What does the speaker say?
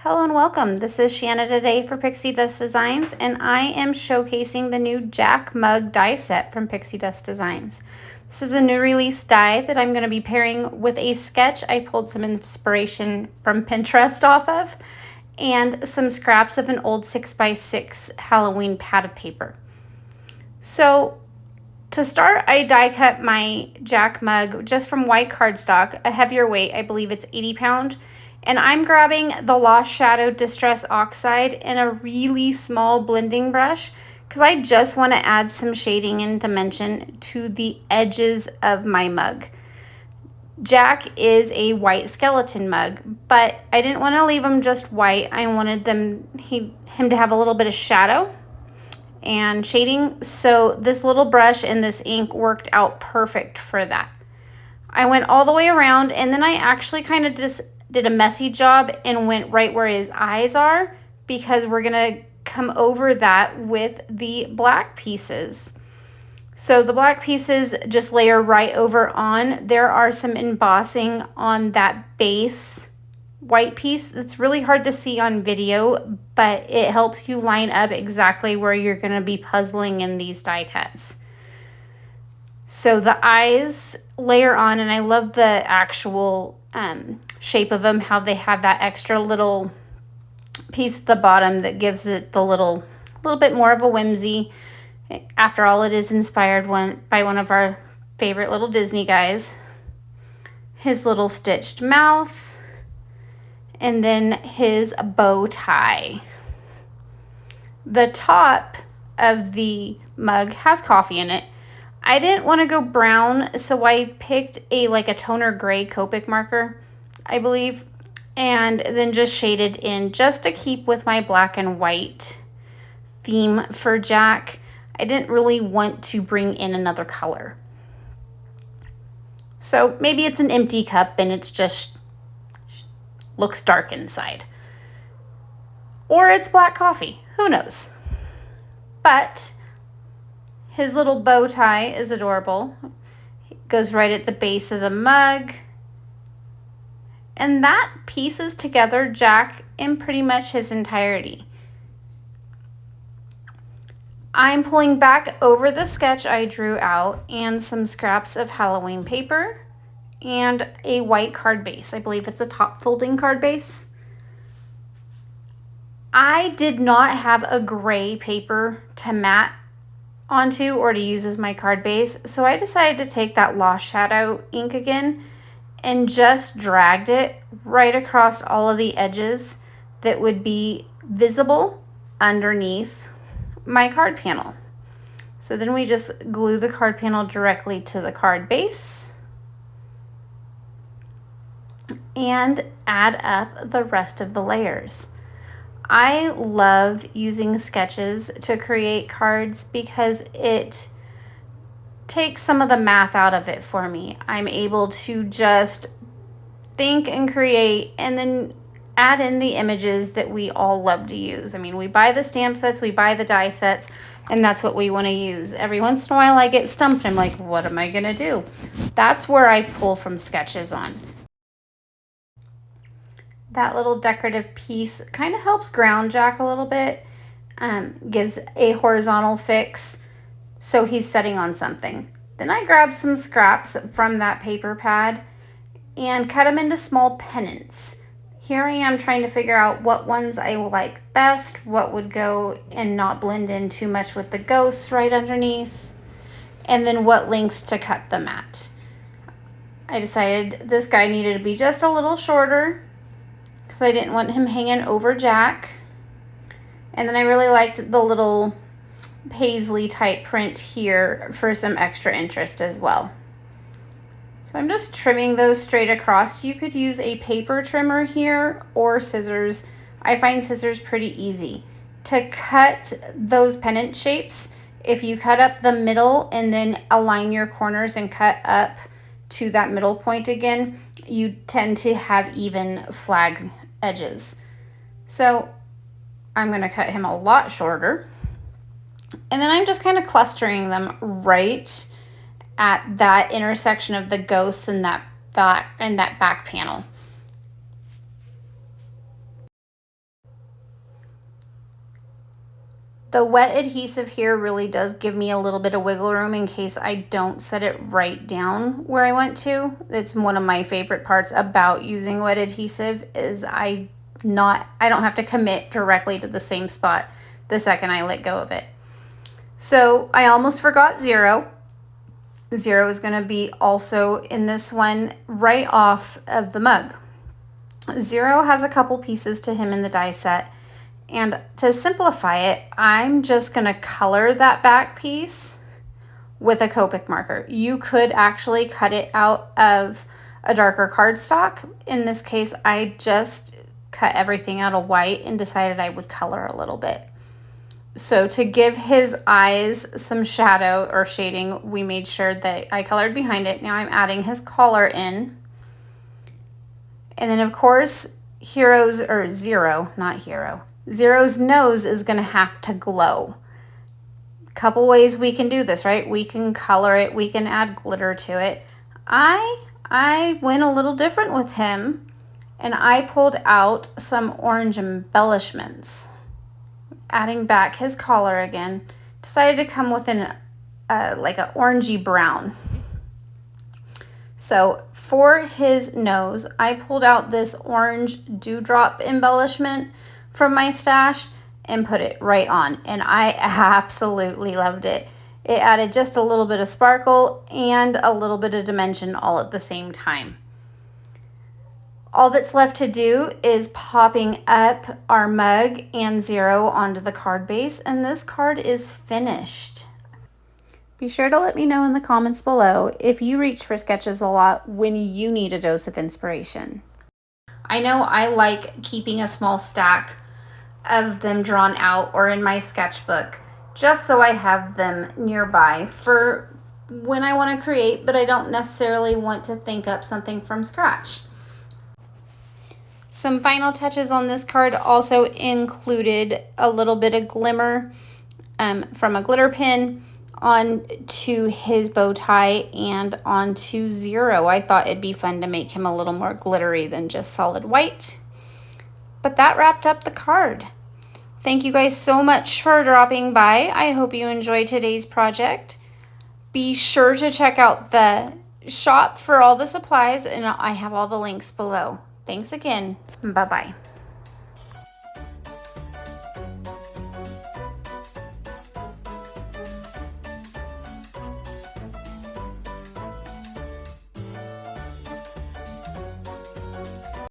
Hello and welcome. This is Shanna today for Pixi Dust Designs, and I am showcasing the new Jack mug die set from Pixi Dust Designs. This is a new release die that I'm going to be pairing with a sketch I pulled some inspiration from Pinterest off of, and some scraps of an old 6x6 Halloween pad of paper. So to start, I die cut my Jack mug just from white cardstock, a heavier weight, I believe it's 80 pound. And I'm grabbing the Lost Shadow Distress Oxide in a really small blending brush because I just want to add some shading and dimension to the edges of my mug. Jack is a white skeleton mug, but I didn't want to leave him just white. I wanted him to have a little bit of shadow and shading, so this little brush and this ink worked out perfect for that. I went all the way around, and then I actually kind of just did a messy job and went right where his eyes are, because we're gonna come over that with the black pieces. So the black pieces just layer right over on. There are some embossing on that base white piece that's really hard to see on video, but it helps you line up exactly where you're going to be puzzling in these die cuts. So the eyes layer on, and I love the actual shape of them, how they have that extra little piece at the bottom that gives it the little bit more of a whimsy. After all, it is inspired by one of our favorite little Disney guys. His little stitched mouth, and then his bow tie. The top of the mug has coffee in it. I didn't want to go brown, so I picked a toner gray Copic marker, I believe, and then just shaded in just to keep with my black and white theme for Jack. I didn't really want to bring in another color. So maybe it's an empty cup and it's just looks dark inside. Or it's black coffee, who knows? But his little bow tie is adorable. It goes right at the base of the mug. And that pieces together Jack in pretty much his entirety. I'm pulling back over the sketch I drew out and some scraps of Halloween paper and a white card base. I believe it's a top folding card base. I did not have a gray paper to mat onto or to use as my card base, so I decided to take that Lost Shadow ink again and just dragged it right across all of the edges that would be visible underneath my card panel. So then we just glue the card panel directly to the card base and add up the rest of the layers. I love using sketches to create cards because it takes some of the math out of it for me. I'm able to just think and create and then add in the images that we all love to use. I mean, we buy the stamp sets, we buy the die sets, and that's what we want to use. Every once in a while I get stumped. I'm like, what am I going to do? That's where I pull from sketches on. That little decorative piece kind of helps ground Jack a little bit, gives a horizontal fix so he's sitting on something. Then I grabbed some scraps from that paper pad and cut them into small pennants. Here I am trying to figure out what ones I like best, what would go and not blend in too much with the ghosts right underneath, and then what lengths to cut them at. I decided this guy needed to be just a little shorter because I didn't want him hanging over Jack. And then I really liked the little paisley type print here for some extra interest as well. So I'm just trimming those straight across. You could use a paper trimmer here or scissors. I find scissors pretty easy. To cut those pennant shapes, if you cut up the middle and then align your corners and cut up to that middle point again, you tend to have even flag edges. So I'm going to cut him a lot shorter. And then I'm just kind of clustering them right at that intersection of the ghosts and that back panel. The wet adhesive here really does give me a little bit of wiggle room in case I don't set it right down where I want to. It's one of my favorite parts about using wet adhesive is I don't have to commit directly to the same spot the second I let go of it. So I almost forgot Zero. Zero is going to be also in this one right off of the mug. Zero has a couple pieces to him in the die set. And to simplify it, I'm just going to color that back piece with a Copic marker. You could actually cut it out of a darker cardstock. In this case, I just cut everything out of white and decided I would color a little bit. So to give his eyes some shadow or shading, we made sure that I colored behind it. Now I'm adding his collar in. And then of course, Zero's nose is going to have to glow. A couple ways we can do this, right? We can color it, we can add glitter to it. I went a little different with him and I pulled out some orange embellishments. Adding back his collar again, decided to come with like an orangey brown. So for his nose, I pulled out this orange dewdrop embellishment from my stash and put it right on, and I absolutely loved it. It added just a little bit of sparkle and a little bit of dimension all at the same time. All that's left to do is popping up our mug and Zero onto the card base, and this card is finished. Be sure to let me know in the comments below if you reach for sketches a lot when you need a dose of inspiration. I know I like keeping a small stack of them drawn out or in my sketchbook just so I have them nearby for when I want to create, but I don't necessarily want to think up something from scratch. Some final touches on this card also included a little bit of glimmer from a glitter pin onto his bow tie and onto Zero. I thought it'd be fun to make him a little more glittery than just solid white. But that wrapped up the card. Thank you guys so much for dropping by. I hope you enjoyed today's project. Be sure to check out the shop for all the supplies, and I have all the links below. Thanks again. Bye-bye.